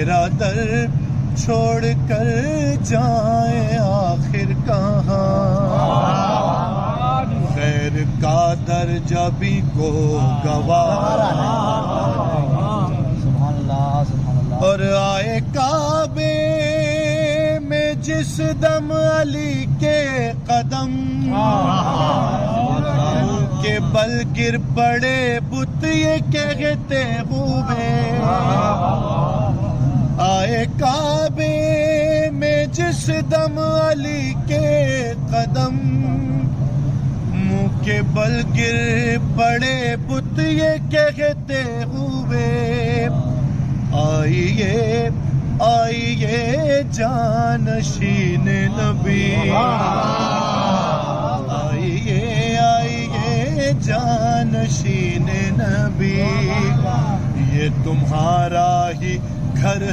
میرا در چھوڑ کر جائیں آخر کہاں، خیر کا درجہ بھی کو گوارا، اور آئے کعبے میں جس دم علی کے قدم، کے بل گر پڑے بت یہ کہتے ہوئے، آئے کعبے میں جس دم علی کے قدم، منہ کے بل گر پڑے بت یہ کہتے ہوئے، آئیے آئیے جانشین نبی، آئیے آئیے جانشین نبی، یہ تمہارا ہی گھر